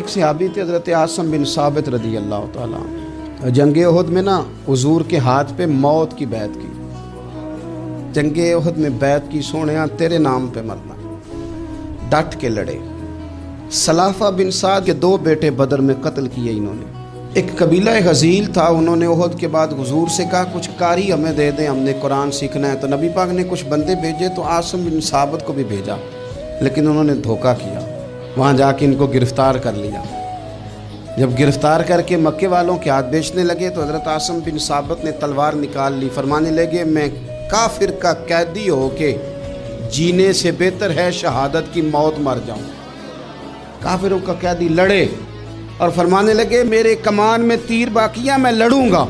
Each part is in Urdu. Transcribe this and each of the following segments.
ایک صحابی تھے حضرت عاصم بن ثابت رضی اللہ تعالیٰ عنہ۔ جنگ احد میں نا حضور کے ہاتھ پہ موت کی بیعت کی، جنگ احد میں بیعت کی، سونیا تیرے نام پہ مرنا، ڈٹ کے لڑے۔ سلافہ بن سعد کے 2 بیٹے بدر میں قتل کیے انہوں نے۔ ایک قبیلہ غزیل تھا، انہوں نے احد کے بعد حضور سے کہا کچھ قاری ہمیں دے دیں، ہم نے قرآن سیکھنا ہے۔ تو نبی پاک نے کچھ بندے بھیجے تو عاصم بن ثابت کو بھی بھیجا، لیکن انہوں نے دھوکہ کیا، وہاں جا کے ان کو گرفتار کر لیا۔ جب گرفتار کر کے مکے والوں کے ہاتھ بیچنے لگے تو حضرت عاصم بن ثابت نے تلوار نکال لی، فرمانے لگے میں کافر کا قیدی ہو کے جینے سے بہتر ہے شہادت کی موت مر جاؤں۔ کافروں کا قیدی لڑے اور فرمانے لگے میرے کمان میں تیر باقی ہے، میں لڑوں گا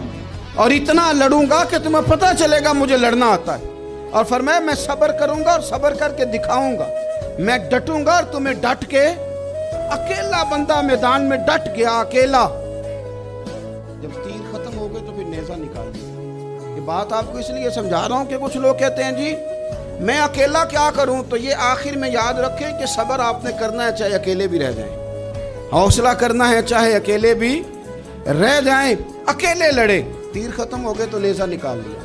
اور اتنا لڑوں گا کہ تمہیں پتہ چلے گا مجھے لڑنا آتا ہے۔ اور فرمایا میں صبر کروں گا اور صبر کر کے دکھاؤں گا، میں ڈٹوں گا اور تمہیں ڈٹ کے۔ اکیلا بندہ میدان میں ڈٹ گیا، اکیلا۔ جب تیر ختم ہو گئے تو پھر نیزہ نکال دیا۔ یہ بات آپ کو اس لیے سمجھا رہا ہوں کہ کچھ لوگ کہتے ہیں جی میں اکیلا کیا کروں، تو یہ آخر میں یاد رکھیں کہ صبر آپ نے کرنا ہے چاہے اکیلے بھی رہ جائیں، حوصلہ کرنا ہے چاہے اکیلے بھی رہ جائیں۔ اکیلے لڑے، تیر ختم ہو گئے تو نیزہ نکال لیا،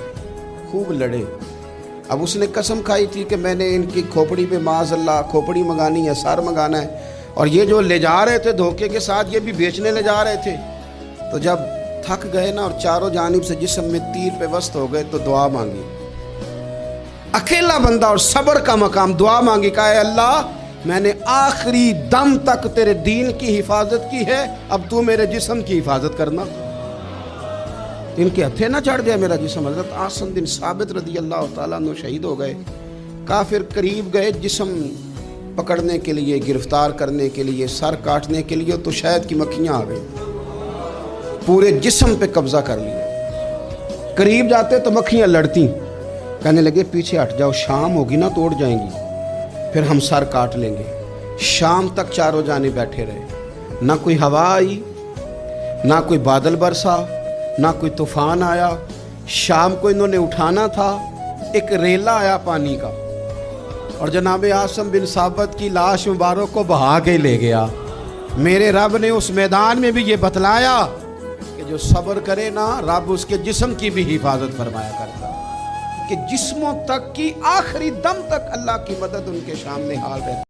خوب لڑے۔ اب اس نے قسم کھائی تھی کہ میں نے ان کی کھوپڑی پہ معاذ اللہ کھوپڑی منگانی ہے، سر منگانا ہے، اور یہ جو لے جا رہے تھے دھوکے کے ساتھ یہ بھی بیچنے لے جا رہے تھے۔ تو جب تھک گئے نا اور چاروں جانب سے جسم میں تیر پہ وسط ہو گئے تو دعا مانگی، اکیلا بندہ اور صبر کا مقام، دعا مانگی، کہا اے اللہ میں نے آخری دم تک تیرے دین کی حفاظت کی ہے، اب تو میرے جسم کی حفاظت کرنا۔ ان کے ہتھے نہ چڑھ جائے میرا جسم۔ حضرت عاصم بن ثابت رضی اللہ تعالیٰ عنہ شہید ہو گئے۔ کافر قریب گئے جسم پکڑنے کے لیے، گرفتار کرنے کے لیے، سر کاٹنے کے لیے، تو شہد کی مکھیاں آ گئی، پورے جسم پہ قبضہ کر لیا۔ قریب جاتے تو مکھیاں لڑتی، کہنے لگے پیچھے ہٹ جاؤ، شام ہوگی نا تو اڑ جائیں گی، پھر ہم سر کاٹ لیں گے۔ شام تک چاروں جانب بیٹھے رہے، نہ کوئی ہوا آئی، نہ کوئی بادل برسا، نہ کوئی طوفان آیا۔ شام کو انہوں نے اٹھانا تھا، ایک ریلا آیا پانی کا اور جناب عاصم بن ثابت کی لاش مبارک کو بہا کے لے گیا۔ میرے رب نے اس میدان میں بھی یہ بتلایا کہ جو صبر کرے نا رب اس کے جسم کی بھی حفاظت فرمایا کرتا، کہ جسموں تک کی آخری دم تک اللہ کی مدد ان کے سامنے حال رہتی۔